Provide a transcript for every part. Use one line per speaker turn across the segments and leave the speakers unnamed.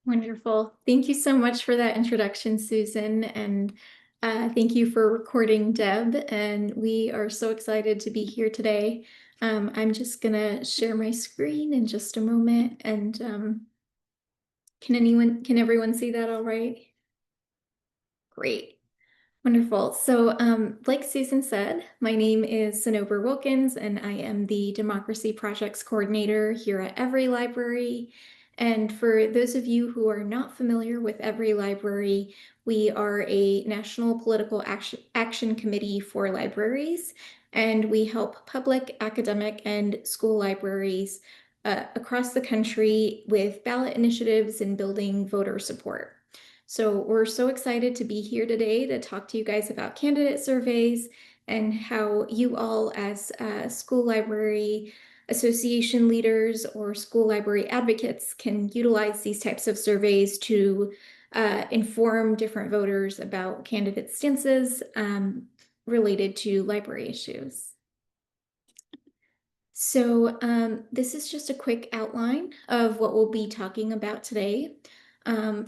Wonderful. Thank you so much for that introduction, Susan, and thank you for recording Deb. And we are so excited to be here today. I'm just gonna share my screen in just a moment, and can everyone see that all right? Great. Wonderful. So, like Susan said, my name is Sanobar Wilkins, and I am the Democracy Projects Coordinator here at Every Library. And for those of you who are not familiar with Every Library, we are a national political action committee for libraries, and we help public, academic, and school libraries across the country with ballot initiatives and building voter support. So we're so excited to be here today to talk to you guys about candidate surveys and how you all as school library association leaders or school library advocates can utilize these types of surveys to inform different voters about candidate stances related to library issues. So this is just a quick outline of what we'll be talking about today.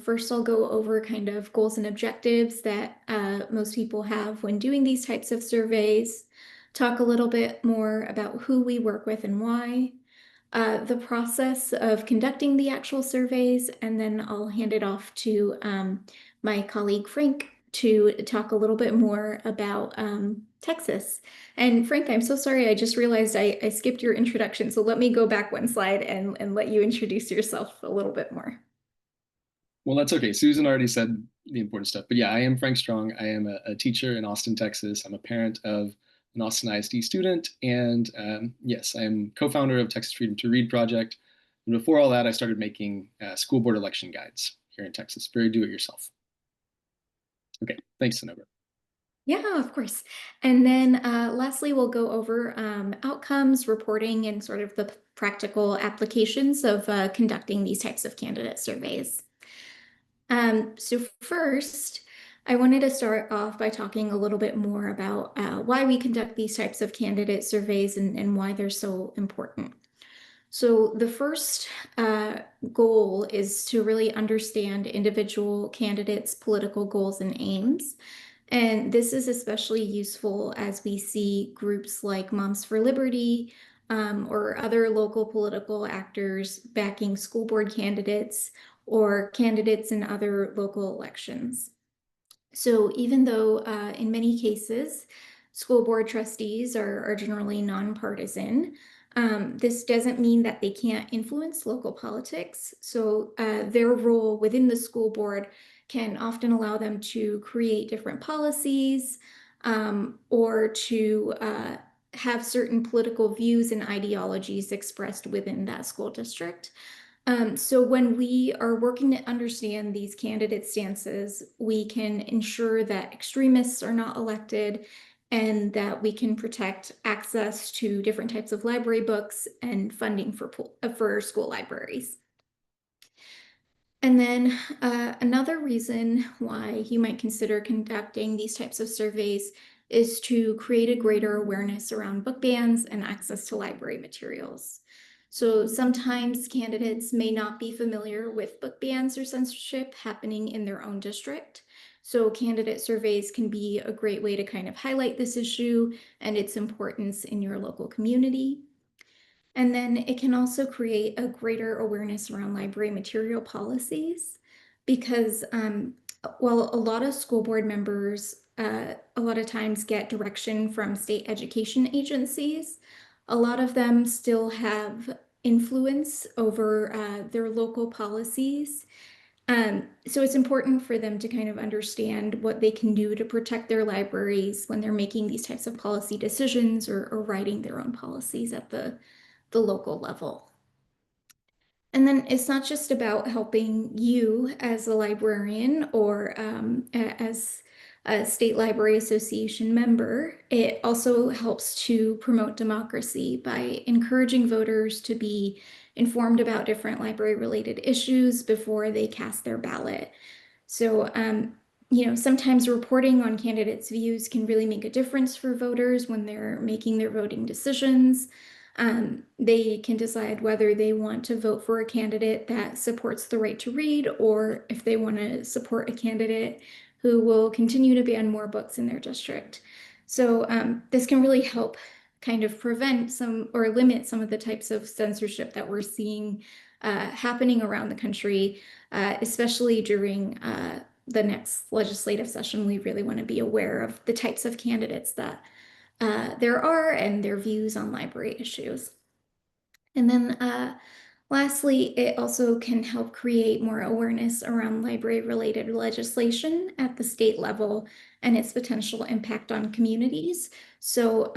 First, I'll go over kind of goals and objectives that most people have when doing these types of surveys, talk a little bit more about who we work with and why, the process of conducting the actual surveys, and then I'll hand it off to my colleague Frank to talk a little bit more about Texas. And Frank, I'm so sorry, I just realized I skipped your introduction, so let me go back one slide and let you introduce yourself a little bit more.
Well, that's okay. Susan already said the important stuff. But yeah, I am Frank Strong. I am a teacher in Austin, Texas. I'm a parent of an Austin ISD student. And yes, I am co-founder of Texas Freedom to Read Project. And before all that, I started making school board election guides here in Texas. Very do-it-yourself. Okay, thanks, Sanobar.
Yeah, of course. And then lastly, we'll go over outcomes, reporting, and sort of the practical applications of conducting these types of candidate surveys. So first, I wanted to start off by talking a little bit more about why we conduct these types of candidate surveys and why they're so important. So the first goal is to really understand individual candidates' political goals and aims. And this is especially useful as we see groups like Moms for Liberty or other local political actors backing school board candidates or candidates in other local elections. So even though in many cases, school board trustees are generally nonpartisan, this doesn't mean that they can't influence local politics. So their role within the school board can often allow them to create different policies or to have certain political views and ideologies expressed within that school district. So when we are working to understand these candidate stances, we can ensure that extremists are not elected and that we can protect access to different types of library books and funding for school libraries. And then another reason why you might consider conducting these types of surveys is to create a greater awareness around book bans and access to library materials. So sometimes candidates may not be familiar with book bans or censorship happening in their own district. So candidate surveys can be a great way to kind of highlight this issue and its importance in your local community. And then it can also create a greater awareness around library material policies because while a lot of school board members a lot of times get direction from state education agencies, a lot of them still have influence over their local policies. So it's important for them to kind of understand what they can do to protect their libraries when they're making these types of policy decisions or writing their own policies at the local level. And then it's not just about helping you as a librarian or as a state library association member. It also helps to promote democracy by encouraging voters to be informed about different library related issues before they cast their ballot. So, sometimes reporting on candidates' views can really make a difference for voters when they're making their voting decisions. They can decide whether they want to vote for a candidate that supports the right to read, or if they want to support a candidate who will continue to ban more books in their district. So this can really help kind of prevent some or limit some of the types of censorship that we're seeing happening around the country, especially during the next legislative session. We really want to be aware of the types of candidates that there are and their views on library issues. And then lastly, it also can help create more awareness around library-related legislation at the state level and its potential impact on communities. So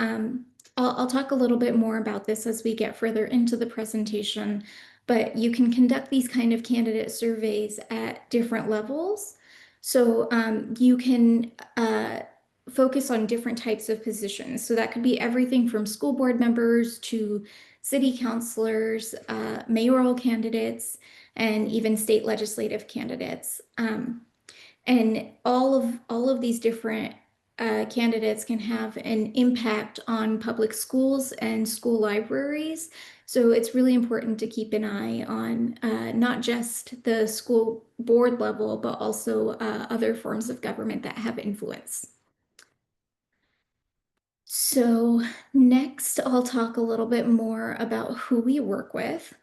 I'll talk a little bit more about this as we get further into the presentation, but you can conduct these kind of candidate surveys at different levels. So you can focus on different types of positions. So that could be everything from school board members to city councilors, mayoral candidates, and even state legislative candidates. And all of these different candidates can have an impact on public schools and school libraries. So it's really important to keep an eye on not just the school board level, but also other forms of government that have influence. So next, I'll talk a little bit more about who we work with.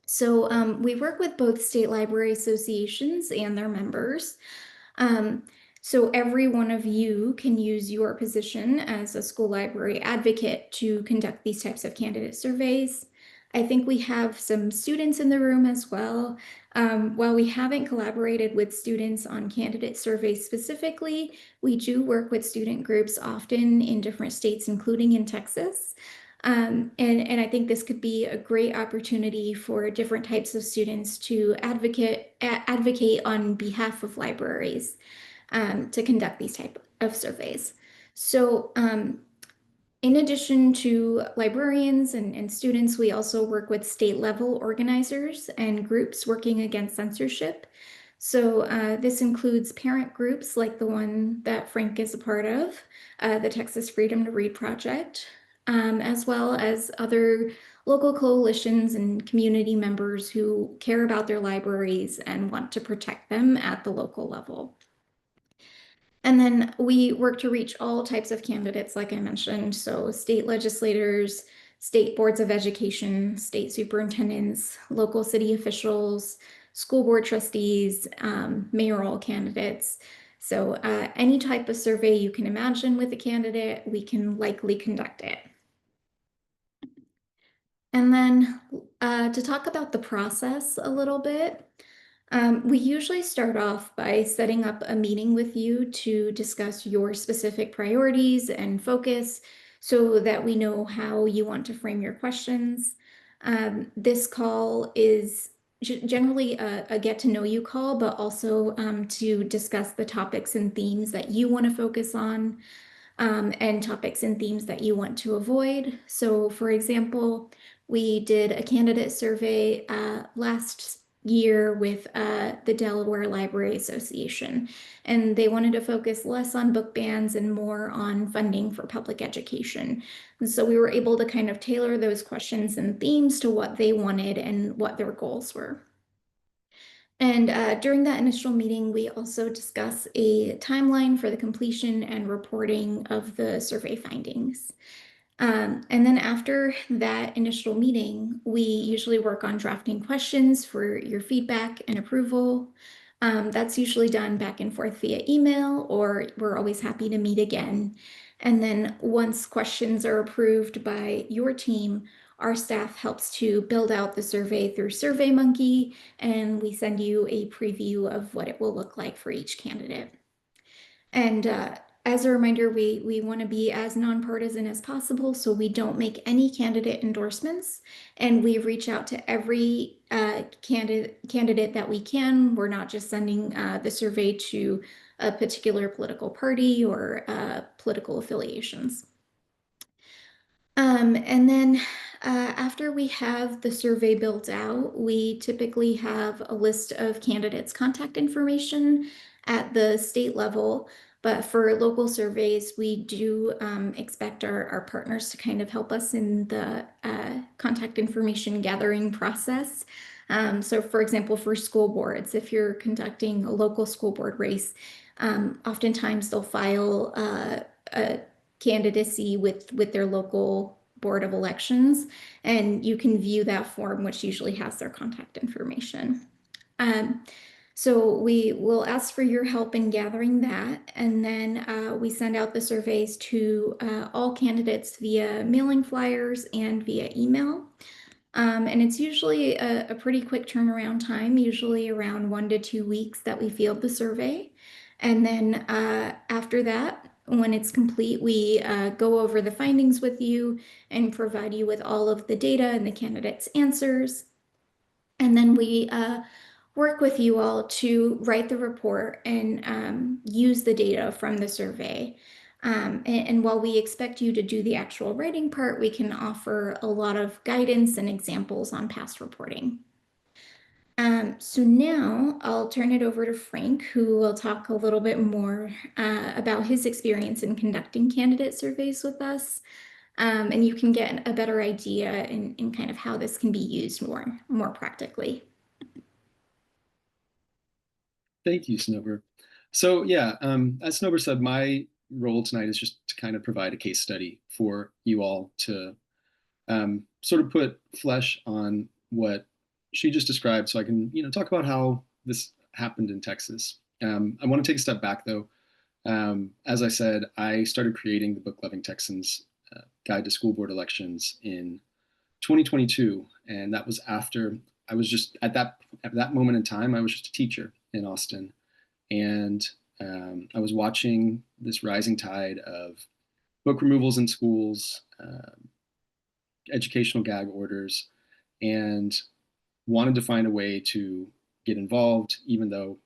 So we work with both state library associations and their members. Um, so every one of you can use your position as a school library advocate to conduct these types of candidate surveys. I think we have some students in the room as well. While we haven't collaborated with students on candidate surveys specifically, we do work with student groups often in different states, including in Texas. And I think this could be a great opportunity for different types of students to advocate on behalf of libraries to conduct these type of surveys. So in addition to librarians and students, we also work with state level organizers and groups working against censorship. So this includes parent groups like the one that Frank is a part of, the Texas Freedom to Read Project, as well as other local coalitions and community members who care about their libraries and want to protect them at the local level. And then we work to reach all types of candidates, like I mentioned. So state legislators, state boards of education, state superintendents, local city officials, school board trustees, mayoral candidates. So any type of survey you can imagine with a candidate, we can likely conduct it. And then to talk about the process a little bit, we usually start off by setting up a meeting with you to discuss your specific priorities and focus so that we know how you want to frame your questions. This call is generally a get to know you call, but also to discuss the topics and themes that you want to focus on and topics and themes that you want to avoid. So, for example, we did a candidate survey last year with the Delaware Library Association, and they wanted to focus less on book bans and more on funding for public education. And so we were able to kind of tailor those questions and themes to what they wanted and what their goals were. And during that initial meeting, we also discuss a timeline for the completion and reporting of the survey findings. And then after that initial meeting, we usually work on drafting questions for your feedback and approval. That's usually done back and forth via email, or we're always happy to meet again. And then once questions are approved by your team, our staff helps to build out the survey through SurveyMonkey, and we send you a preview of what it will look like for each candidate. And as a reminder, we want to be as nonpartisan as possible, so we don't make any candidate endorsements, and we reach out to every candidate that we can. We're not just sending the survey to a particular political party or political affiliations. And then after we have the survey built out, we typically have a list of candidates' contact information at the state level. But for local surveys, we do expect our partners to kind of help us in the contact information gathering process. So, for example, for school boards, if you're conducting a local school board race, oftentimes they'll file a candidacy with their local board of elections, and you can view that form, which usually has their contact information. Um, so we will ask for your help in gathering that, and then we send out the surveys to all candidates via mailing flyers and via email. And it's usually a pretty quick turnaround time, usually around 1 to 2 weeks that we field the survey. And then after that, when it's complete, we go over the findings with you and provide you with all of the data and the candidates' answers. And then we work with you all to write the report and use the data from the survey. And while we expect you to do the actual writing part, we can offer a lot of guidance and examples on past reporting. So now I'll turn it over to Frank, who will talk a little bit more about his experience in conducting candidate surveys with us. And you can get a better idea in kind of how this can be used more practically.
Thank you, Sanobar. So yeah, as Sanobar said, my role tonight is just to kind of provide a case study for you all to sort of put flesh on what she just described, so I can talk about how this happened in Texas. I want to take a step back though. As I said, I started creating the book Loving Texans Guide to School Board Elections in 2022, and that was after I was just at that moment in time I was just a teacher in Austin, and I was watching this rising tide of book removals in schools, educational gag orders, and wanted to find a way to get involved, even though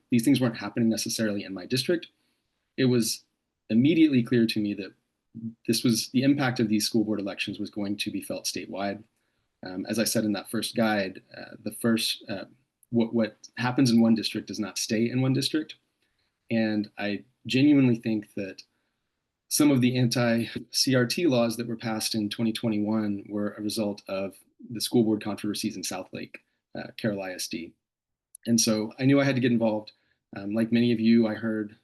these things weren't happening necessarily in my district. It was immediately clear to me that this was the impact of these school board elections was going to be felt statewide. As I said in that first guide, what happens in one district does not stay in one district, and I genuinely think that some of the anti-CRT laws that were passed in 2021 were a result of the school board controversies in Southlake, Carroll ISD. And so I knew I had to get involved. Like many of you, I heard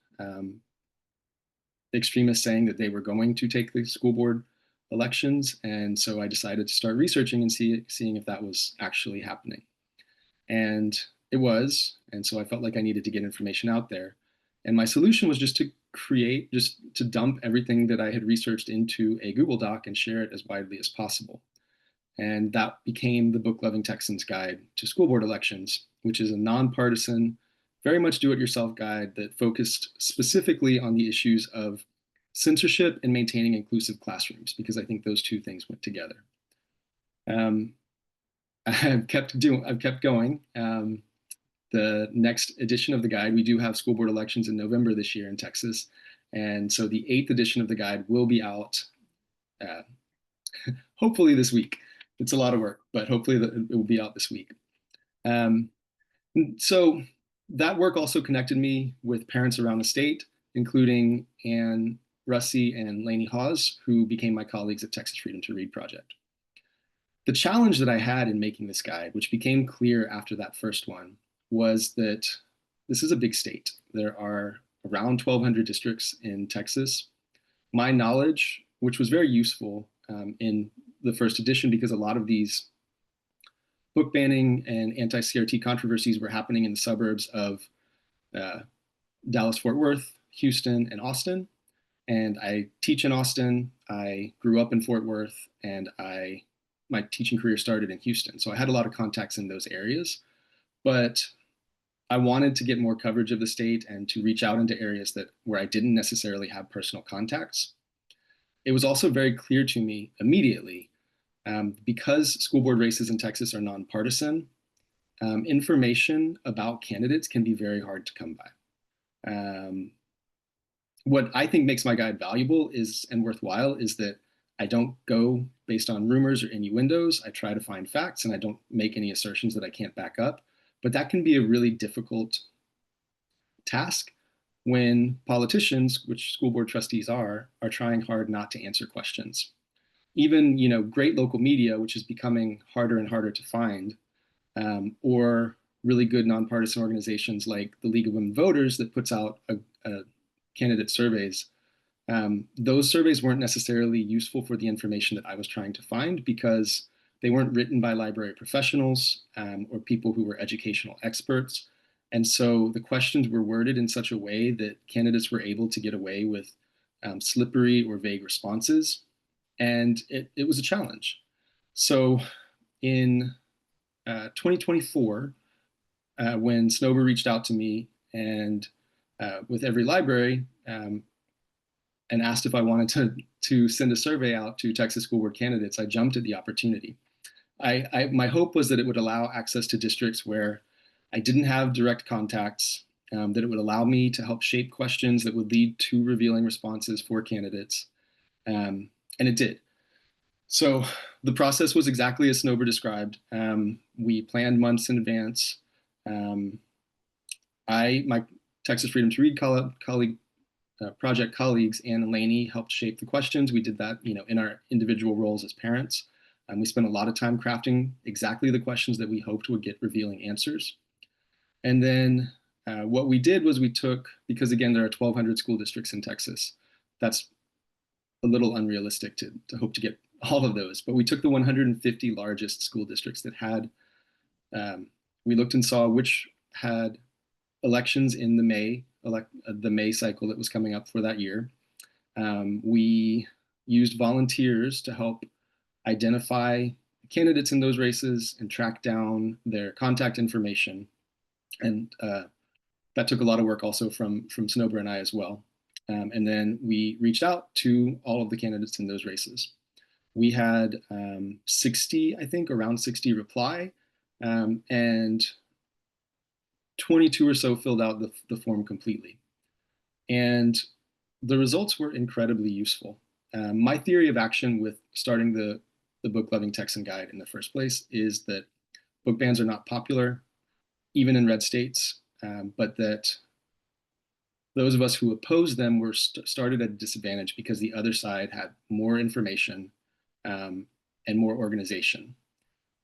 extremists saying that they were going to take the school board elections. And so I decided to start researching and seeing if that was actually happening. And it was. And so I felt like I needed to get information out there. And my solution was just to dump everything that I had researched into a Google Doc and share it as widely as possible. And that became the book Loving Texans Guide to School Board Elections, which is a nonpartisan, very much do-it-yourself guide that focused specifically on the issues of censorship and maintaining inclusive classrooms, because I think those two things went together. I've kept going. The next edition of the guide, we do have school board elections in November this year in Texas. And so the 8th edition of the guide will be out hopefully this week. It's a lot of work, but hopefully it will be out this week. So that work also connected me with parents around the state, including Ann Russi and Lainey Hawes, who became my colleagues at Texas Freedom to Read Project. The challenge that I had in making this guide, which became clear after that first one, was that this is a big state. There are around 1,200 districts in Texas. My knowledge, which was very useful in the first edition, because a lot of these book banning and anti-CRT controversies were happening in the suburbs of Dallas-Fort Worth, Houston, and Austin. And I teach in Austin. I grew up in Fort Worth, and my teaching career started in Houston. So I had a lot of contacts in those areas, but I wanted to get more coverage of the state and to reach out into areas where I didn't necessarily have personal contacts. It was also very clear to me immediately, because school board races in Texas are nonpartisan, information about candidates can be very hard to come by. What I think makes my guide valuable and worthwhile is that I don't go based on rumors or innuendos. I try to find facts, and I don't make any assertions that I can't back up. But that can be a really difficult task when politicians, which school board trustees are trying hard not to answer questions. Even, great local media, which is becoming harder and harder to find, or really good nonpartisan organizations like the League of Women Voters that puts out a candidate surveys. Those surveys weren't necessarily useful for the information that I was trying to find because they weren't written by library professionals or people who were educational experts. And so the questions were worded in such a way that candidates were able to get away with slippery or vague responses. And it was a challenge. So in 2024, when Sanobar reached out to me and with every library and asked if I wanted to send a survey out to Texas school board candidates, I jumped at the opportunity. My hope was that it would allow access to districts where I didn't have direct contacts, that it would allow me to help shape questions that would lead to revealing responses for candidates. And it did. So the process was exactly as Sanobar described. We planned months in advance. My Texas Freedom to Read project colleagues, Ann and Lainey, helped shape the questions. We did that, in our individual roles as parents. We spent a lot of time crafting exactly the questions that we hoped would get revealing answers. And then what we did was because again, there are 1,200 school districts in Texas. That's a little unrealistic to hope to get all of those, but we took the 150 largest school districts that had, we looked and saw which had elections in the May cycle that was coming up for that year. We used volunteers to help identify candidates in those races and track down their contact information. And that took a lot of work also from Sanobar and I as well. And then we reached out to all of the candidates in those races. We had 60, I think, around 60 reply, and 22 or so filled out the form completely. And the results were incredibly useful. My theory of action with starting the Book Loving Texan Guide in the first place is that book bans are not popular, even in red states, but that those of us who opposed them were started at a disadvantage because the other side had more information and more organization.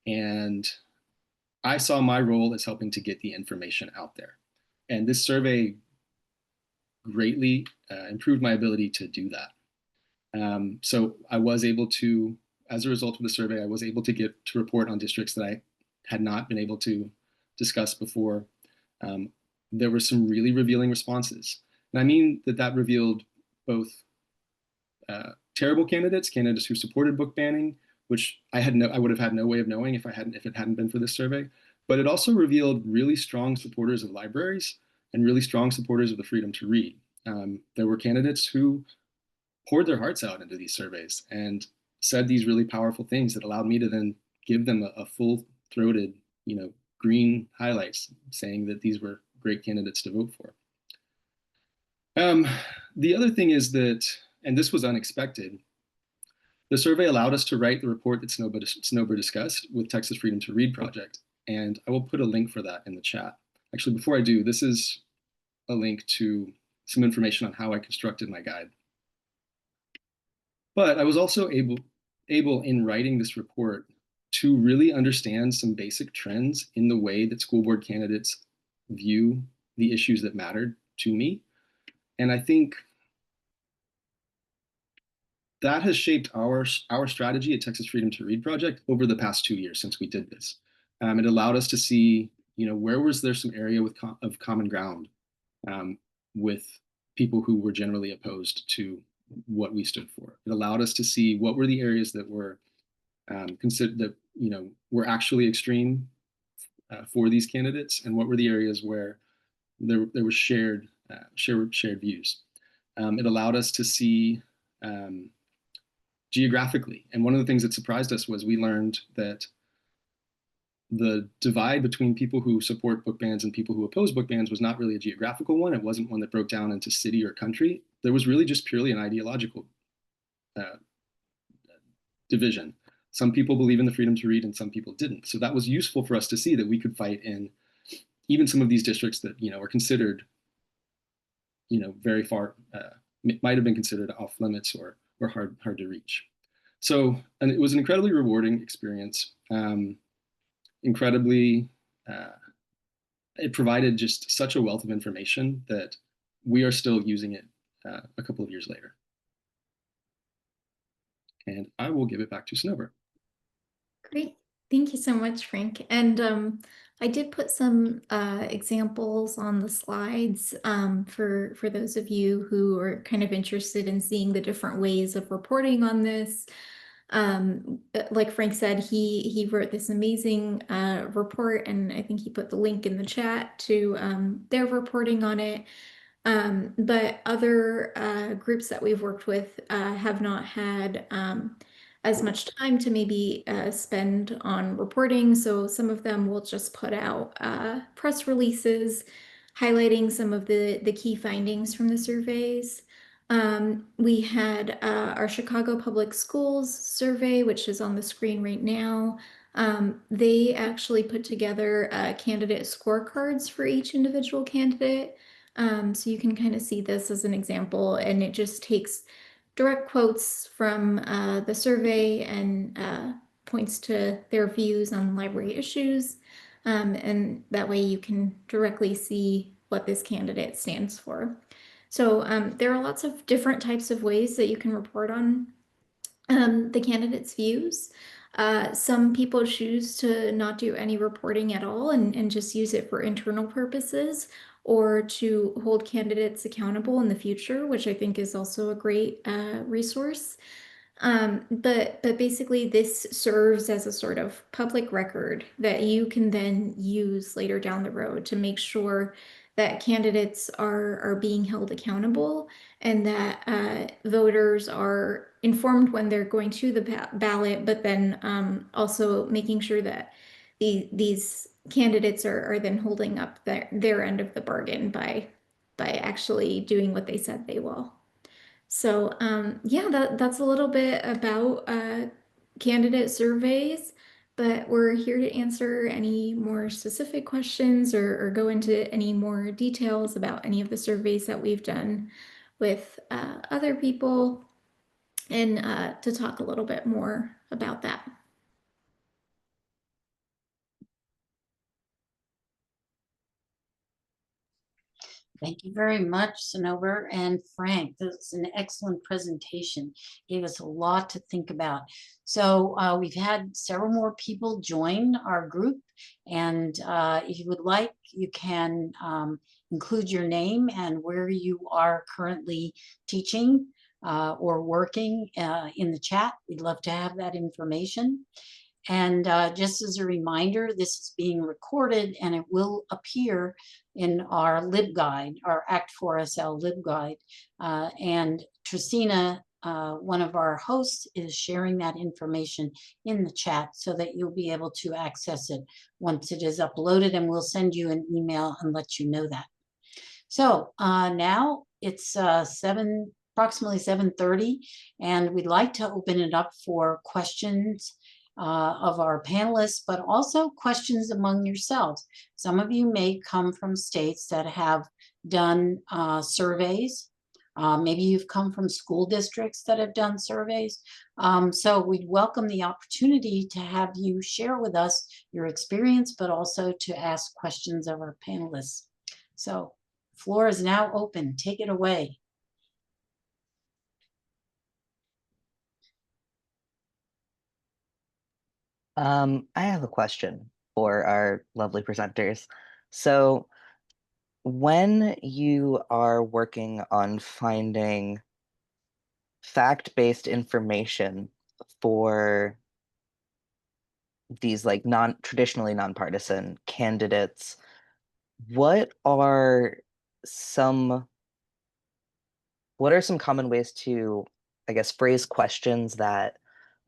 And I saw my role as helping to get the information out there. And this survey greatly improved my ability to do that. So I was able to, as a result of the survey, I was able to get to report on districts that I had not been able to discuss before. There were some really revealing responses. And I mean that revealed both terrible candidates who supported book banning, which I would have had no way of knowing if it hadn't been for this survey. But it also revealed really strong supporters of libraries and really strong supporters of the freedom to read. There were candidates who poured their hearts out into these surveys and said these really powerful things that allowed me to then give them a full-throated, green highlights saying that these were great candidates to vote for. The other thing is that, and this was unexpected, the survey allowed us to write the report that Sanobar discussed with Texas Freedom to Read Project, and I will put a link for that in the chat. Actually, before I do, this is a link to some information on how I constructed my guide. But I was also able in writing this report to really understand some basic trends in the way that school board candidates view the issues that mattered to me. And I think that has shaped our strategy at Texas Freedom to Read Project over the past 2 years since we did this. It allowed us to see, where was there some area of common ground with people who were generally opposed to what we stood for. It allowed us to see what were the areas that were considered that were actually extreme for these candidates, and what were the areas where there were shared views. It allowed us to see geographically, and one of the things that surprised us was we learned that the divide between people who support book bans and people who oppose book bans was not really a geographical one. It wasn't one that broke down into city or country. There was really just purely an ideological division. Some people believe in the freedom to read and some people didn't. So that was useful for us to see that we could fight in even some of these districts that, are considered, very far, might have been considered off limits or hard to reach. So, and it was an incredibly rewarding experience. Incredibly, uh, it provided just such a wealth of information that we are still using it a couple of years later. And I will give it back to Sanobar.
Great. Thank you so much, Frank. And I did put some examples on the slides for those of you who are kind of interested in seeing the different ways of reporting on this. Like Frank said, he wrote this amazing report, and I think he put the link in the chat to their reporting on it. But other groups that we've worked with have not had as much time to maybe spend on reporting. So some of them will just put out press releases highlighting some of the key findings from the surveys. We had our Chicago Public Schools survey, which is on the screen right now. They actually put together candidate scorecards for each individual candidate. So you can kind of see this as an example, and it just takes direct quotes from the survey and points to their views on library issues. And that way you can directly see what this candidate stands for. So there are lots of different types of ways that you can report on the candidates' views. Some people choose to not do any reporting at all and just use it for internal purposes or to hold candidates accountable in the future, which I think is also a great resource. But basically this serves as a sort of public record that you can then use later down the road to make sure that candidates are being held accountable and that voters are informed when they're going to the ballot, but then also making sure that these candidates are then holding up their end of the bargain by actually doing what they said they will. So yeah, that's a little bit about candidate surveys, but we're here to answer any more specific questions or go into any more details about any of the surveys that we've done with other people and to talk a little bit more about that.
Thank you very much, Sanobar and Frank. This is an excellent presentation. Gave us a lot to think about. So we've had several more people join our group. And if you would like, you can include your name and where you are currently teaching or working in the chat. We'd love to have that information. And just as a reminder, this is being recorded and it will appear in our LibGuide, our Act 4SL LibGuide. And Tristina, one of our hosts, is sharing that information in the chat so that you'll be able to access it once it is uploaded, and we'll send you an email and let you know that. So now it's approximately 7:30, and we'd like to open it up for questions of our panelists, but also questions among yourselves. Some of you may come from states that have done surveys. Maybe you've come from school districts that have done surveys. So we'd welcome the opportunity to have you share with us your experience, but also to ask questions of our panelists. So floor is now open. Take it away.
I have a question for our lovely presenters. So, when you are working on finding fact-based information for these like traditionally nonpartisan candidates, what are some common ways to, I guess, phrase questions that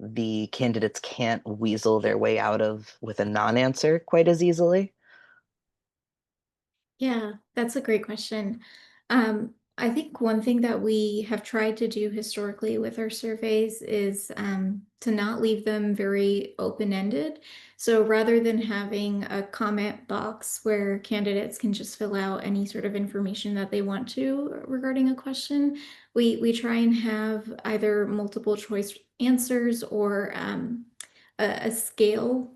the candidates can't weasel their way out of with a non-answer quite as easily?
Yeah, that's a great question. I think one thing that we have tried to do historically with our surveys is to not leave them very open-ended. So rather than having a comment box where candidates can just fill out any sort of information that they want to regarding a question, we try and have either multiple choice answers or a scale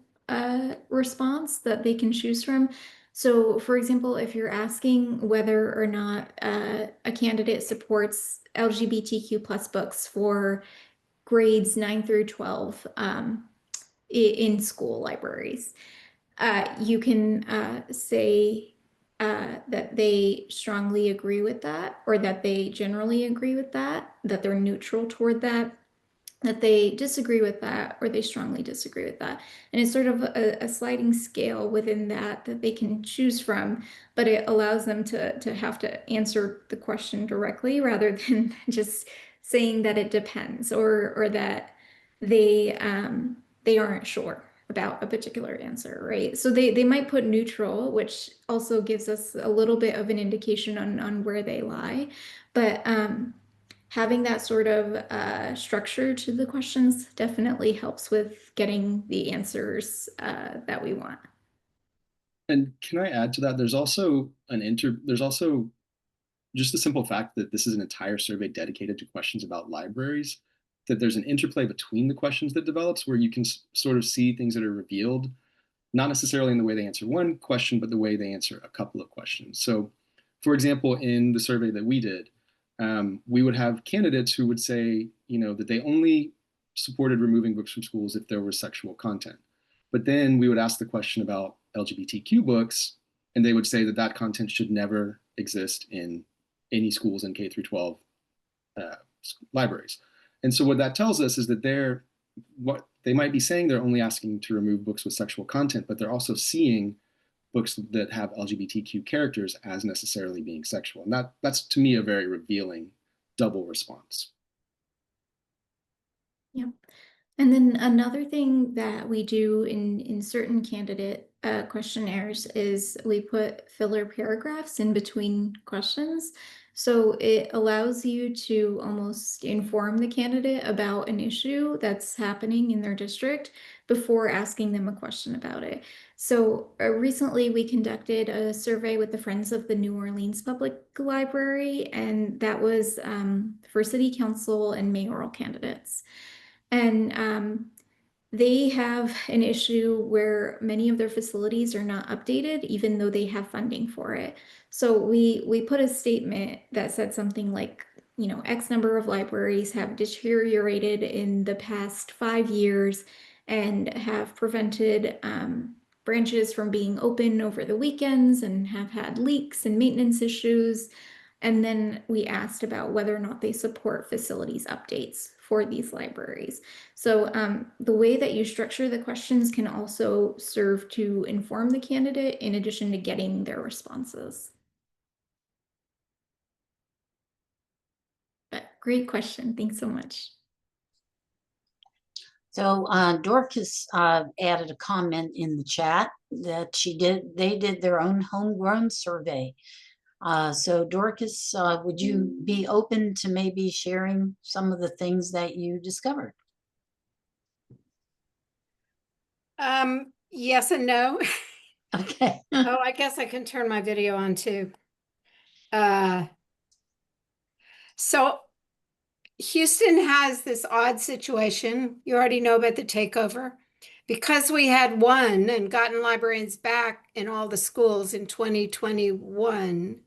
response that they can choose from. So, for example, if you're asking whether or not a candidate supports LGBTQ plus books for grades 9 through 12 in school libraries, you can say that they strongly agree with that, or that they generally agree with that, that they're neutral toward that, that they disagree with that, or they strongly disagree with that. And it's sort of a sliding scale within that they can choose from, but it allows them to have to answer the question directly rather than just saying that it depends, or that they aren't sure about a particular answer, right? So they might put neutral, which also gives us a little bit of an indication on where they lie. But having that sort of structure to the questions definitely helps with getting the answers that we want.
And can I add to that? There's also just the simple fact that this is an entire survey dedicated to questions about libraries, that there's an interplay between the questions that develops where you can sort of see things that are revealed, not necessarily in the way they answer one question, but the way they answer a couple of questions. So, for example, in the survey that we did, we would have candidates who would say, that they only supported removing books from schools if there was sexual content. But then we would ask the question about LGBTQ books, and they would say that that content should never exist in any schools in K through 12 uh, libraries. And so what that tells us is that what they might be saying, they're only asking to remove books with sexual content, but they're also seeing books that have LGBTQ characters as necessarily being sexual. And that's to me a very revealing double response.
Yeah. And then another thing that we do in certain candidate questionnaires is we put filler paragraphs in between questions. So it allows you to almost inform the candidate about an issue that's happening in their district before asking them a question about it. So recently we conducted a survey with the Friends of the New Orleans Public Library, and that was for city council and mayoral candidates. And they have an issue where many of their facilities are not updated, even though they have funding for it. So we put a statement that said something like, X number of libraries have deteriorated in the past 5 years and have prevented branches from being open over the weekends and have had leaks and maintenance issues. And then we asked about whether or not they support facilities updates for these libraries. So the way that you structure the questions can also serve to inform the candidate in addition to getting their responses. But great question. Thanks so much.
So Dorcas added a comment in the chat that they did their own homegrown survey. So Dorcas, would you be open to maybe sharing some of the things that you discovered?
Yes and no.
Okay.
Oh, I guess I can turn my video on too. So Houston has this odd situation. You already know about the takeover. Because we had won and gotten librarians back in all the schools in 2021,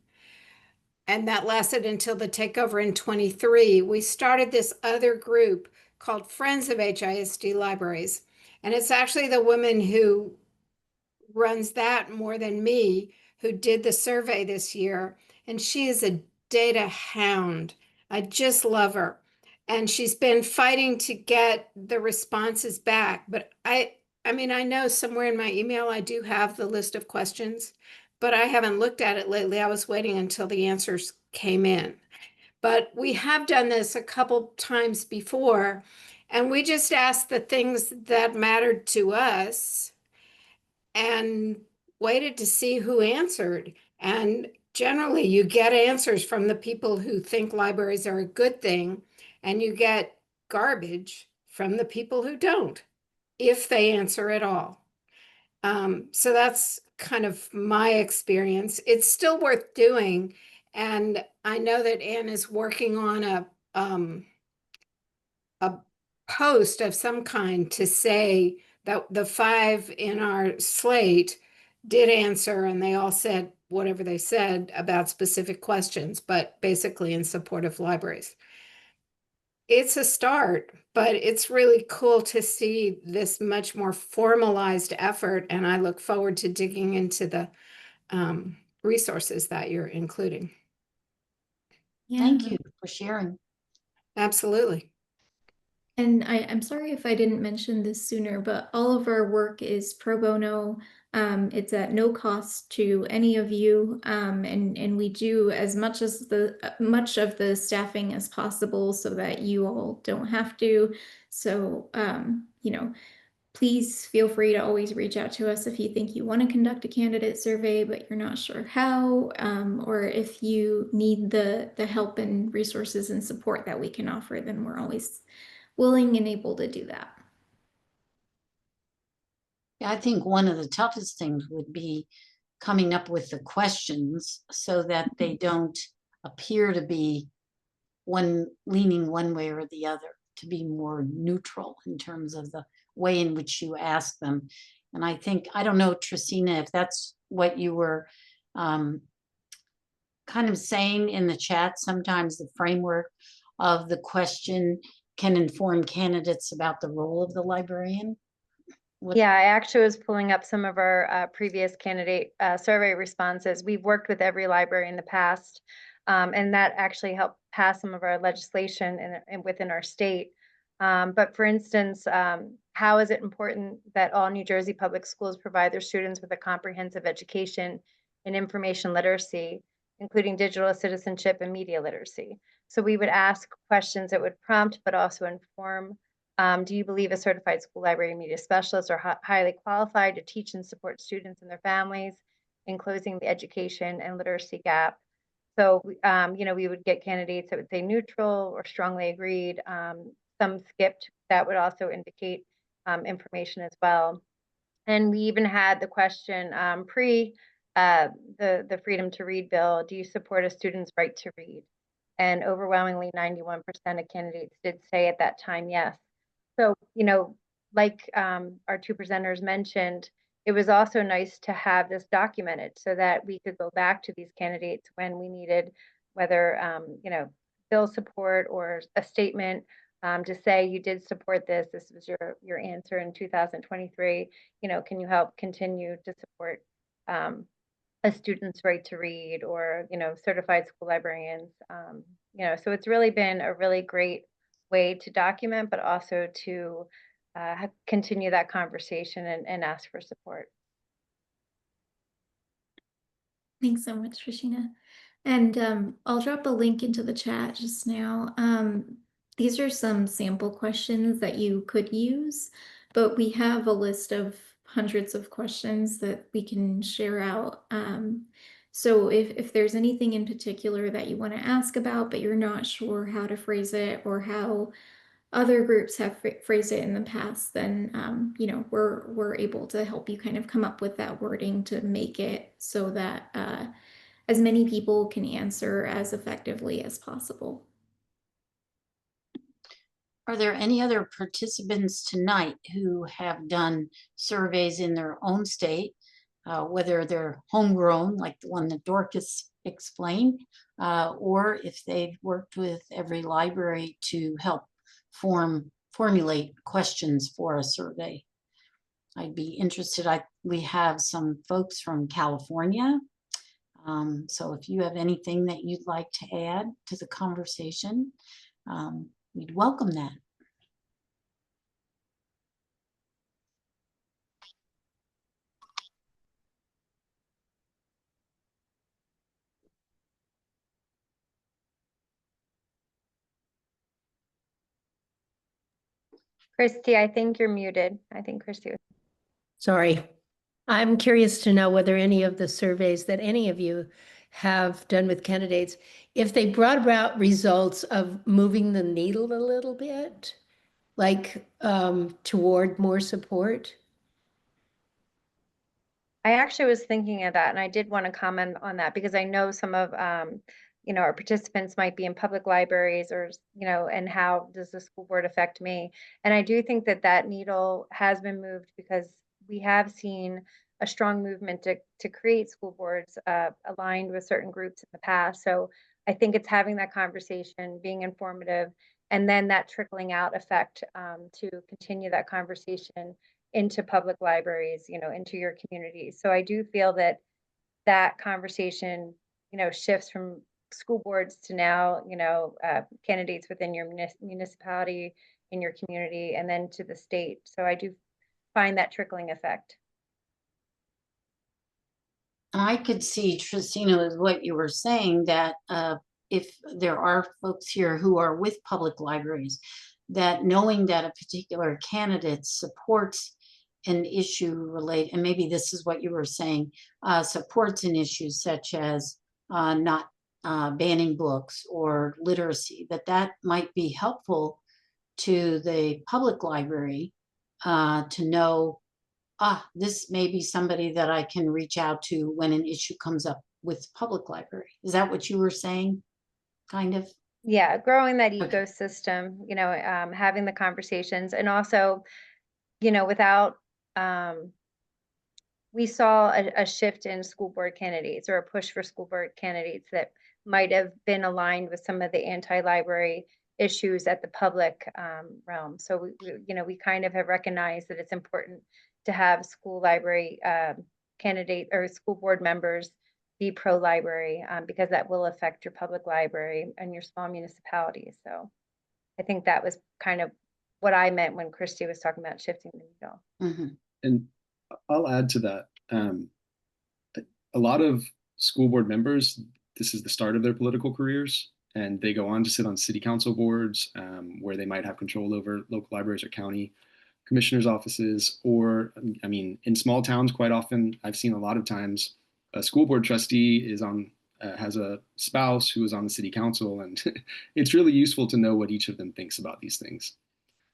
and that lasted until the takeover in 23, we started this other group called Friends of HISD Libraries. And it's actually the woman who runs that more than me who did the survey this year. And she is a data hound. I just love her. And she's been fighting to get the responses back. But I mean, I know somewhere in my email, I do have the list of questions, but I haven't looked at it lately. I was waiting until the answers came in. But we have done this a couple times before, and we just asked the things that mattered to us and waited to see who answered. And generally you get answers from the people who think libraries are a good thing, and you get garbage from the people who don't, if they answer at all. So that's kind of my experience. It's still worth doing. And I know that Anne is working on a post of some kind to say that the 5 in our slate did answer, and they all said whatever they said about specific questions, but basically in support of libraries. It's a start, but it's really cool to see this much more formalized effort, and I look forward to digging into the resources that you're including.
Thank you for sharing.
Absolutely.
And I'm sorry if I didn't mention this sooner, but all of our work is pro bono. It's at no cost to any of you, and we do as much of the staffing as possible so that you all don't have to. So please feel free to always reach out to us if you think you want to conduct a candidate survey, but you're not sure how, or if you need the help and resources and support that we can offer, then we're always willing and able to do that.
Yeah, I think one of the toughest things would be coming up with the questions so that they don't appear to be leaning one way or the other, to be more neutral in terms of the way in which you ask them. And I think, I don't know, Tracina, if that's what you were kind of saying in the chat, sometimes the framework of the question can inform candidates about the role of the librarian.
Yeah, I actually was pulling up some of our previous candidate survey responses. We've worked with every library in the past, and that actually helped pass some of our legislation within our state. But for instance, how is it important that all New Jersey public schools provide their students with a comprehensive education in information literacy, including digital citizenship and media literacy? So we would ask questions that would prompt but also inform. Do you believe a certified school library media specialists are highly qualified to teach and support students and their families in closing the education and literacy gap? So, we would get candidates that would say neutral or strongly agreed. Some skipped. That would also indicate information as well. And we even had the question pre the Freedom to Read bill: do you support a student's right to read? And overwhelmingly 91% of candidates did say at that time yes. So, like our two presenters mentioned, it was also nice to have this documented so that we could go back to these candidates when we needed, whether, bill support or a statement to say you did support this. This was your answer in 2023. Can you help continue to support a student's right to read, or, certified school librarians? So it's really been a really great way to document, but also to continue that conversation and ask for support.
Thanks so much, Rashina. And I'll drop a link into the chat just now. These are some sample questions that you could use, but we have a list of hundreds of questions that we can share out. So if there's anything in particular that you want to ask about, but you're not sure how to phrase it or how other groups have phrased it in the past, then we're able to help you kind of come up with that wording to make it so that as many people can answer as effectively as possible.
Are there any other participants tonight who have done surveys in their own state, whether they're homegrown, like the one that Dorcas explained, or if they've worked with every library to help formulate questions for a survey? I'd be interested. We have some folks from California. So if you have anything that you'd like to add to the conversation, we'd welcome that.
Christy, I think you're muted. I think Christy.
Sorry. I'm curious to know whether any of the surveys that any of you have done with candidates, if they brought about results of moving the needle a little bit, like toward more support?
I actually was thinking of that, and I did want to comment on that because I know some of our participants might be in public libraries or, and how does the school board affect me? And I do think that that needle has been moved because we have seen a strong movement to create school boards aligned with certain groups in the past. So I think it's having that conversation, being informative, and then that trickling out effect to continue that conversation into public libraries, into your communities. So I do feel that that conversation, shifts from school boards to now, candidates within your municipality, in your community, and then to the state. So I do find that trickling effect.
I could see, Tristina, with what you were saying, that if there are folks here who are with public libraries, that knowing that a particular candidate supports an issue related, and maybe this is what you were saying, supports an issue such as not banning books or literacy, that might be helpful to the public library to know, this may be somebody that I can reach out to when an issue comes up with public library. Is that what you were saying? Kind of?
Yeah, growing that
Okay.
ecosystem, having the conversations, and also, without we saw a shift in school board candidates or a push for school board candidates that might have been aligned with some of the anti-library issues at the public realm. So we kind of have recognized that it's important to have school library candidate or school board members be pro-library because that will affect your public library and your small municipalities. So I think that was kind of what I meant when Christy was talking about shifting the needle.
Mm-hmm.
And I'll add to that. A lot of school board members, this is the start of their political careers, and they go on to sit on city council boards where they might have control over local libraries or county commissioners' offices. Or, I mean, in small towns, quite often, I've seen a lot of times a school board trustee is on has a spouse who is on the city council, and it's really useful to know what each of them thinks about these things.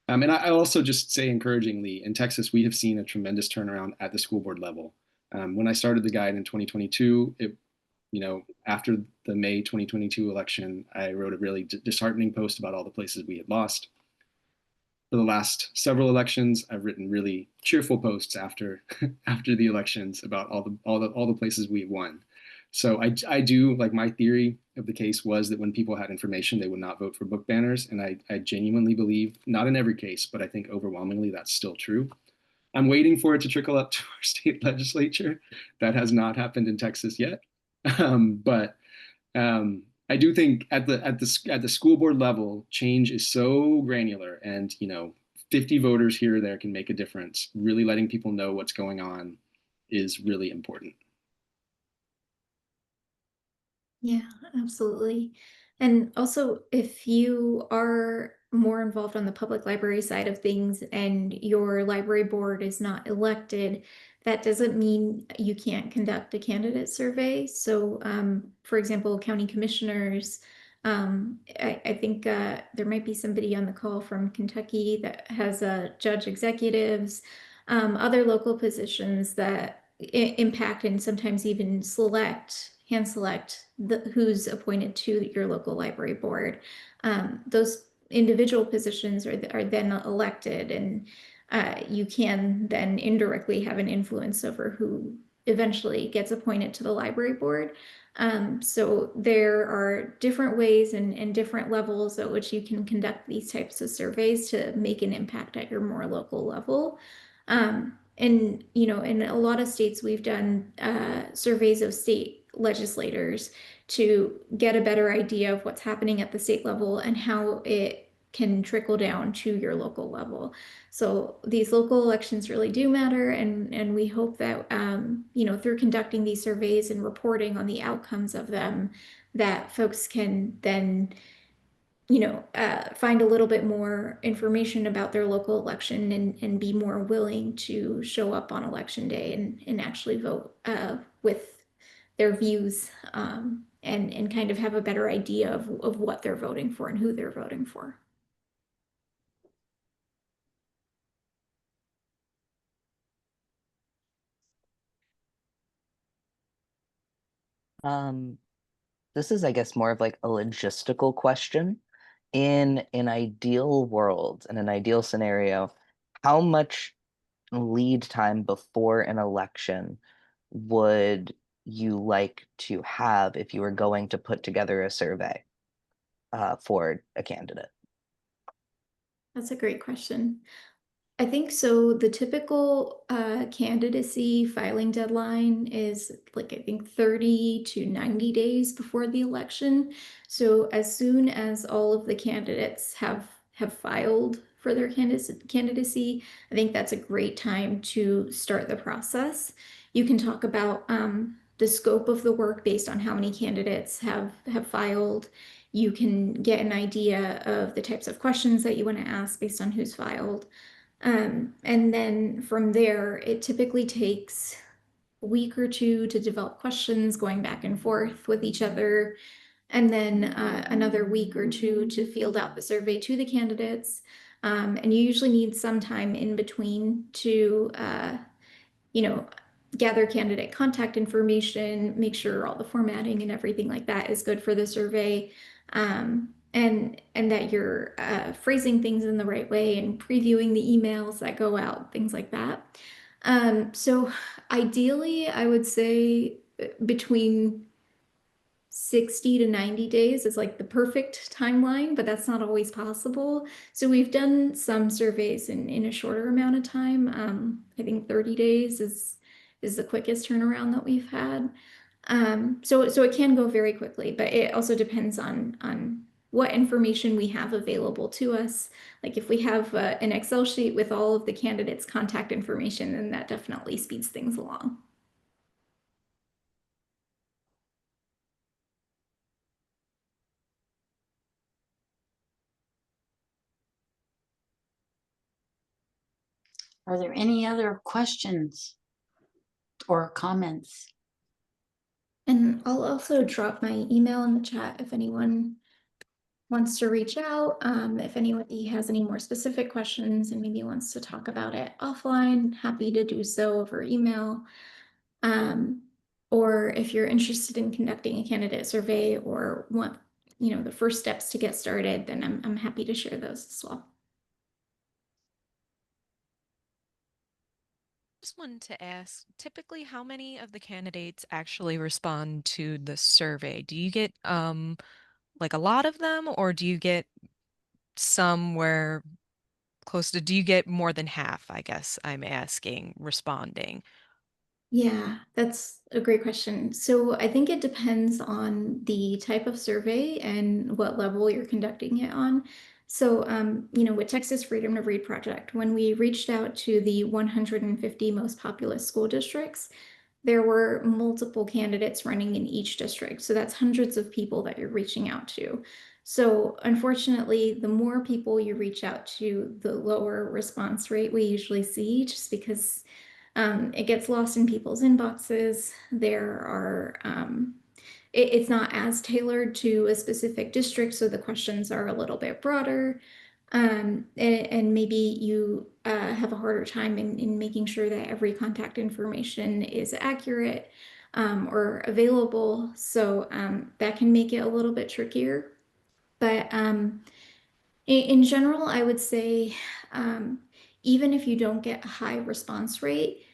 And I also just say encouragingly, in Texas, we have seen a tremendous turnaround at the school board level. When I started the guide in 2022, after the May 2022 election, I wrote a really disheartening post about all the places we had lost. For the last several elections, I've written really cheerful posts after the elections about all the places we won. So I do, like, my theory of the case was that when people had information, they would not vote for book banners. And I genuinely believe, not in every case, but I think overwhelmingly that's still true. I'm waiting for it to trickle up to our state legislature. That has not happened in Texas yet. But I do think at the school board level, change is so granular, and 50 voters here or there can make a difference. Really letting people know what's going on is really important.
Yeah, absolutely. And also, if you are more involved on the public library side of things and your library board is not elected, that doesn't mean you can't conduct a candidate survey. So, for example, county commissioners, I think there might be somebody on the call from Kentucky that has judge executives, other local positions that impact and sometimes even hand select who's appointed to your local library board. Those individual positions are then elected, and you can then indirectly have an influence over who eventually gets appointed to the library board. So there are different ways and different levels at which you can conduct these types of surveys to make an impact at your more local level. And in a lot of states, we've done surveys of state legislators to get a better idea of what's happening at the state level and how it can trickle down to your local level. So these local elections really do matter, and we hope that through conducting these surveys and reporting on the outcomes of them, that folks can then find a little bit more information about their local election and be more willing to show up on election day and actually vote with their views and kind of have a better idea of what they're voting for and who they're voting for.
This is, I guess, more of like a logistical question. In an ideal world, in an ideal scenario, how much lead time before an election would you like to have if you were going to put together a survey for a candidate?
That's a great question. I think so. The typical candidacy filing deadline is like, I think 30 to 90 days before the election. So as soon as all of the candidates have filed for their candidacy, I think that's a great time to start the process. You can talk about the scope of the work based on how many candidates have filed. You can get an idea of the types of questions that you want to ask based on who's filed. And then from there, it typically takes a week or two to develop questions going back and forth with each other, and then another week or two to field out the survey to the candidates. And you usually need some time in between to, gather candidate contact information, make sure all the formatting and everything like that is good for the survey. And that you're phrasing things in the right way and previewing the emails that go out, things like that. So ideally, I would say between 60 to 90 days is like the perfect timeline, but that's not always possible. So we've done some surveys in a shorter amount of time. I think 30 days is the quickest turnaround that we've had. So it can go very quickly, but it also depends on what information we have available to us. Like if we have an Excel sheet with all of the candidates' contact information, then that definitely speeds things along.
Are there any other questions or comments?
And I'll also drop my email in the chat if anyone wants to reach out. If anybody has any more specific questions and maybe wants to talk about it offline, happy to do so over email. Or if you're interested in conducting a candidate survey or want, the first steps to get started, then I'm happy to share those as well.
Just wanted to ask, typically how many of the candidates actually respond to the survey? Do you get like a lot of them, or do you get some where do you get more than half, I guess I'm asking, responding?
Yeah, that's a great question. So I think it depends on the type of survey and what level you're conducting it on. So, with Texas Freedom to Read Project, when we reached out to the 150 most populous school districts, there were multiple candidates running in each district. So that's hundreds of people that you're reaching out to. So unfortunately, the more people you reach out to, the lower response rate we usually see, just because it gets lost in people's inboxes. It's not as tailored to a specific district, so the questions are a little bit broader. And maybe you have a harder time in making sure that every contact information is accurate or available. So that can make it a little bit trickier. But in general, I would say even if you don't get a high response rate,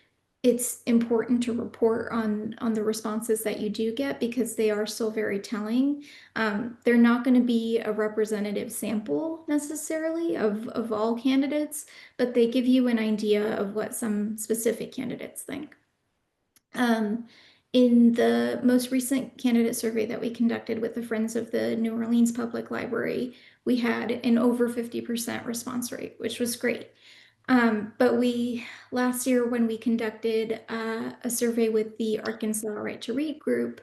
it's important to report on the responses that you do get because they are still very telling. They're not going to be a representative sample necessarily of all candidates, but they give you an idea of what some specific candidates think. In the most recent candidate survey that we conducted with the Friends of the New Orleans Public Library, we had an over 50% response rate, which was great. But last year when we conducted a survey with the Arkansas Right to Read group,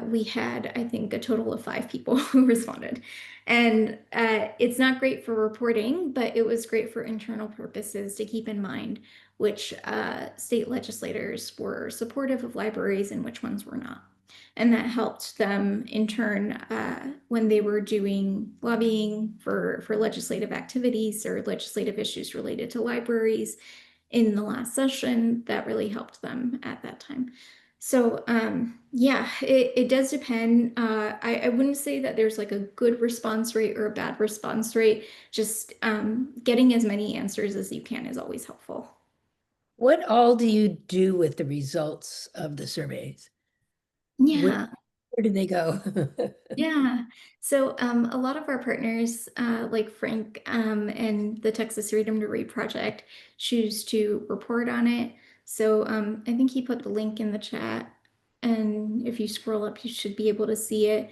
we had, I think, a total of 5 people who responded. And it's not great for reporting, but it was great for internal purposes to keep in mind which state legislators were supportive of libraries and which ones were not. And that helped them in turn when they were doing lobbying for legislative activities or legislative issues related to libraries in the last session. That really helped them at that time. So yeah, it does depend. I wouldn't say that there's like a good response rate or a bad response rate. Just getting as many answers as you can is always helpful.
What all do you do with the results of the surveys?
Yeah.
Where do they go?
Yeah. So a lot of our partners, like Frank and the Texas Freedom to Read Project, choose to report on it. So I think he put the link in the chat, and if you scroll up, you should be able to see it.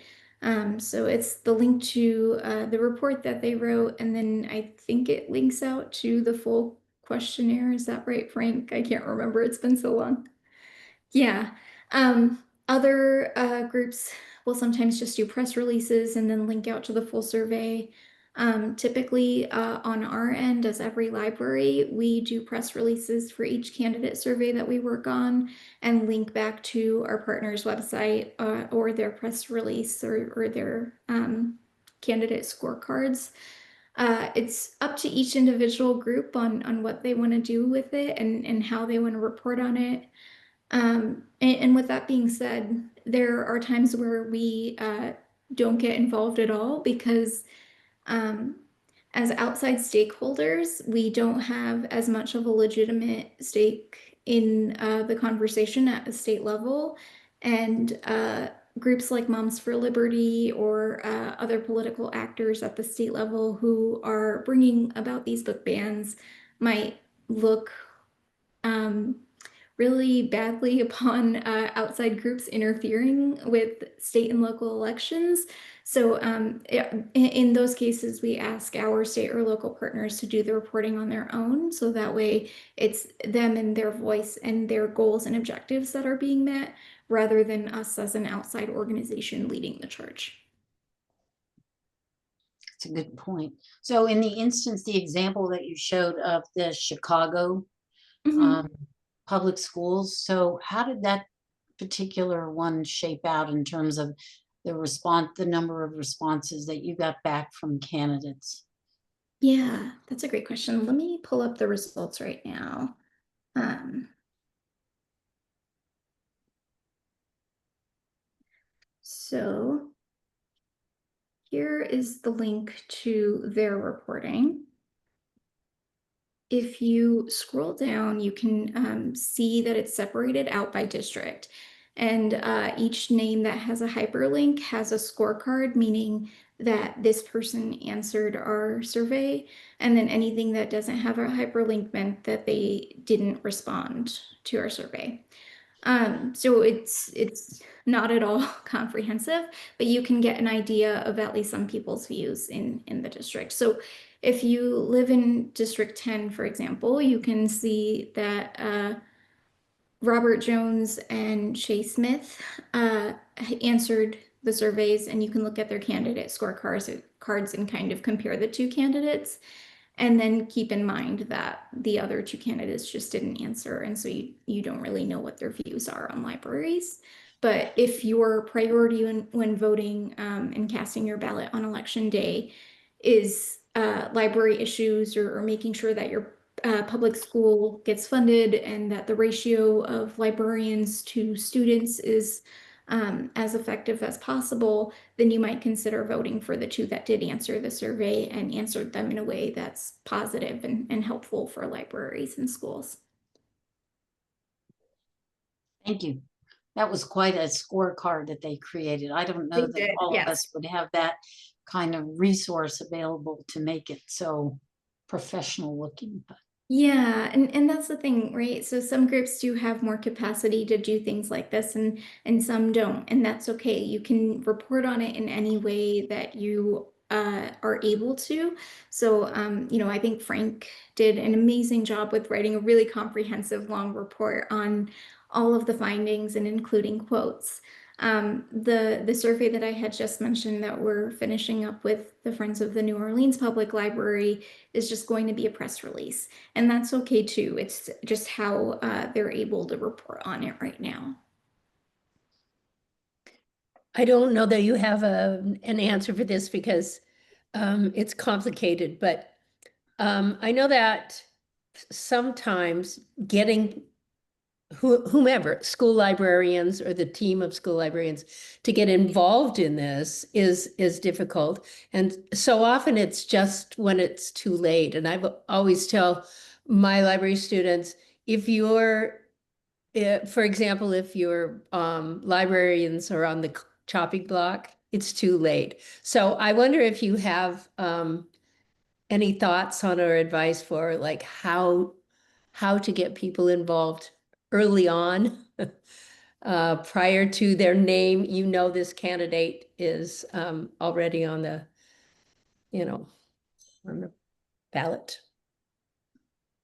So it's the link to the report that they wrote, and then I think it links out to the full questionnaire. Is that right, Frank? I can't remember. It's been so long. Yeah. Other groups will sometimes just do press releases and then link out to the full survey. Typically, on our end, as every library, we do press releases for each candidate survey that we work on and link back to our partner's website or their press release or their candidate scorecards. It's up to each individual group on what they want to do with it and how they want to report on it. And with that being said, there are times where we don't get involved at all because um, as outside stakeholders, we don't have as much of a legitimate stake in the conversation at a state level. And groups like Moms for Liberty or other political actors at the state level who are bringing about these book bans might look really badly upon outside groups interfering with state and local elections. So in those cases, we ask our state or local partners to do the reporting on their own. So that way it's them and their voice and their goals and objectives that are being met rather than us as an outside organization leading the charge.
That's a good point. So in the instance, the example that you showed of the Chicago public schools, so how did that particular one shape out in terms of the number of responses that you got back from candidates?
Yeah, that's a great question. Let me pull up the results right now. So here is the link to their reporting. If you scroll down, you can see that it's separated out by district. And each name that has a hyperlink has a scorecard, meaning that this person answered our survey. And then anything that doesn't have a hyperlink meant that they didn't respond to our survey. So it's not at all comprehensive, but you can get an idea of at least some people's views in the district. So if you live in District 10, for example, you can see that Robert Jones and Shay Smith answered the surveys, and you can look at their candidate cards and kind of compare the two candidates. And then keep in mind that the other two candidates just didn't answer. And so you don't really know what their views are on libraries. But if your priority when voting and casting your ballot on election day is library issues or making sure that your public school gets funded and that the ratio of librarians to students is as effective as possible, then you might consider voting for the two that did answer the survey and answered them in a way that's positive and helpful for libraries and schools.
Thank you. That was quite a scorecard that they created. I don't know that all of us would have that kind of resource available to make it so professional looking. But
Yeah, and that's the thing, right? So some groups do have more capacity to do things like this and some don't, and that's okay. You can report on it in any way that you are able to. So I think Frank did an amazing job with writing a really comprehensive long report on all of the findings and including quotes. The survey that I had just mentioned that we're finishing up with the Friends of the New Orleans Public Library is just going to be a press release. And that's okay too. It's just how they're able to report on it right now.
I don't know that you have an answer for this because it's complicated, but I know that sometimes getting whomever, school librarians or the team of school librarians, to get involved in this is difficult. And so often it's just when it's too late. And I've always tell my library students, if you're, for example, if your librarians are on the chopping block, it's too late. So I wonder if you have any thoughts on or advice for like how to get people involved early on, prior to their name, this candidate is already on the, on the ballot.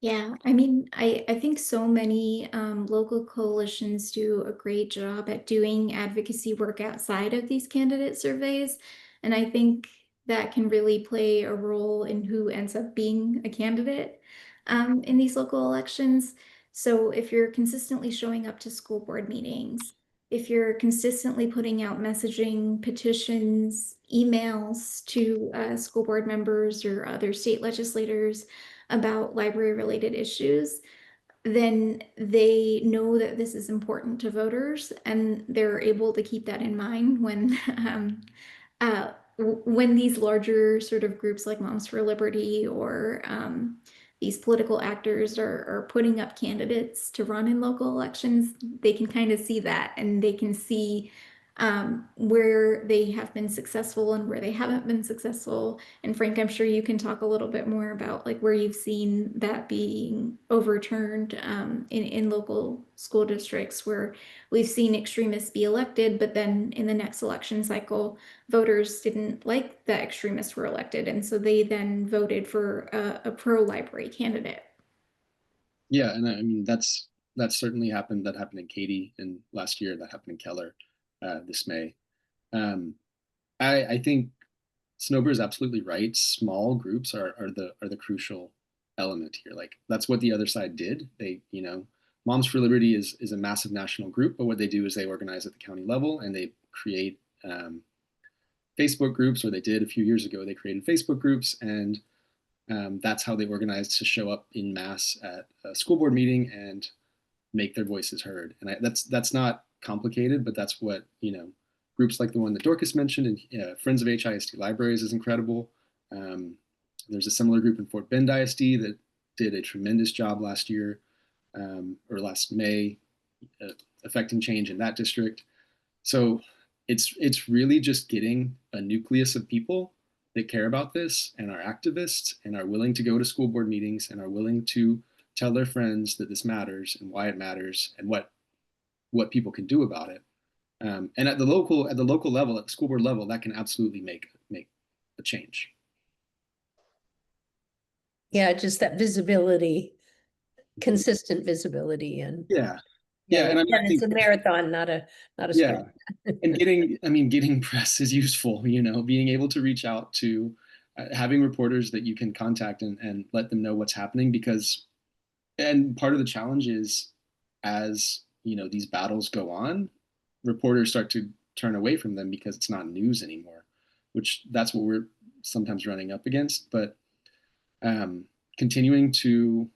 Yeah, I mean, I think so many local coalitions do a great job at doing advocacy work outside of these candidate surveys. And I think that can really play a role in who ends up being a candidate in these local elections. So if you're consistently showing up to school board meetings, if you're consistently putting out messaging, petitions, emails to school board members or other state legislators, about library related issues, then they know that this is important to voters and they're able to keep that in mind when these larger sort of groups like Moms for Liberty or these political actors are putting up candidates to run in local elections. They can kind of see that and they can see where they have been successful and where they haven't been successful. And Frank, I'm sure you can talk a little bit more about like where you've seen that being overturned in local school districts where we've seen extremists be elected, but then in the next election cycle, voters didn't like that extremists were elected. And so they then voted for a pro-library candidate.
Yeah, and I mean that certainly happened. That happened in Katy in last year. That happened in Keller this May. Um, I think Sanobar is absolutely right. Small groups are the crucial element here. Like that's what the other side did. They, Moms for Liberty is a massive national group, but what they do is they organize at the county level and they create Facebook groups, or they did a few years ago. They created Facebook groups, and that's how they organized to show up in mass at a school board meeting and make their voices heard. And that's not complicated, but that's what groups like the one that Dorcas mentioned, and Friends of HISD Libraries is incredible. There's a similar group in Fort Bend ISD that did a tremendous job last year or last May, affecting change in that district. So it's really just getting a nucleus of people that care about this and are activists and are willing to go to school board meetings and are willing to tell their friends that this matters and why it matters and what people can do about it. And at the local level, at the school board level, that can absolutely make a change.
Yeah, just that visibility, consistent visibility, and
yeah,
and
I mean, I
it's
think
a marathon, not a sprint.
And getting press is useful. Being able to reach out to having reporters that you can contact and let them know what's happening, because and part of the challenge is as these battles go on, reporters start to turn away from them because it's not news anymore, which that's what we're sometimes running up against. But continuing to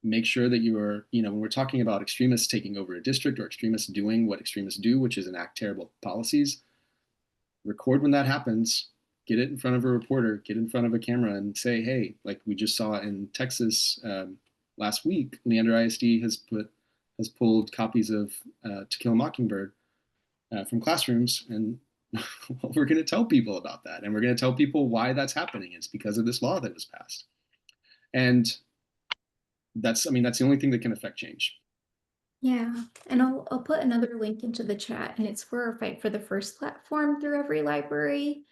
make sure that you are, when we're talking about extremists taking over a district or extremists doing what extremists do, which is enact terrible policies, record when that happens, get it in front of a reporter, get in front of a camera and say, hey, like we just saw in Texas last week, Leander ISD has pulled copies of To Kill a Mockingbird from classrooms, and we're going to tell people about that, and we're going to tell people why that's happening. It's because of this law that was passed, and that's the only thing that can affect change.
Yeah, and I'll put another link into the chat, and it's for our Fight for the First platform through every library.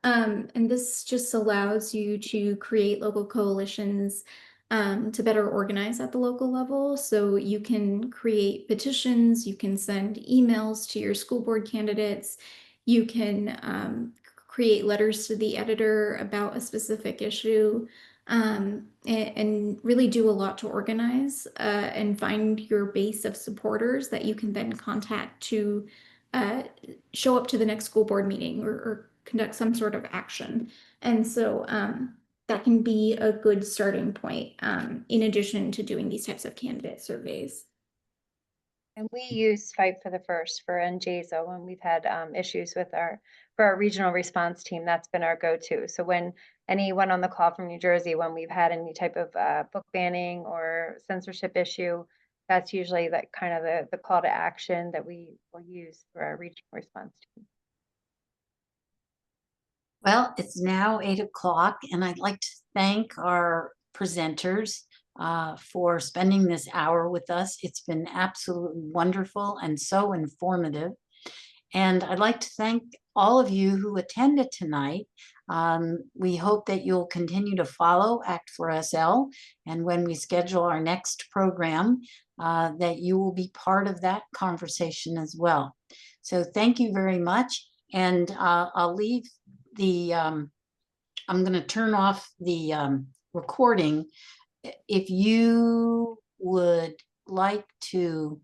And this just allows you to create local coalitions to better organize at the local level. So you can create petitions, you can send emails to your school board candidates, you can create letters to the editor about a specific issue, and really do a lot to organize and find your base of supporters that you can then contact to show up to the next school board meeting or conduct some sort of action. And so that can be a good starting point in addition to doing these types of candidate surveys.
And we use Fight for the First for NJSO when we've had issues with for our regional response team. That's been our go-to. So when anyone on the call from New Jersey, when we've had any type of book banning or censorship issue, that's usually that kind of the call to action that we will use for our regional response team.
Well, it's now 8 o'clock, and I'd like to thank our presenters for spending this hour with us. It's been absolutely wonderful and so informative. And I'd like to thank all of you who attended tonight. We hope that you'll continue to follow Act for SL, and when we schedule our next program, that you will be part of that conversation as well. So thank you very much, and I'll leave I'm going to turn off the recording. If you would like to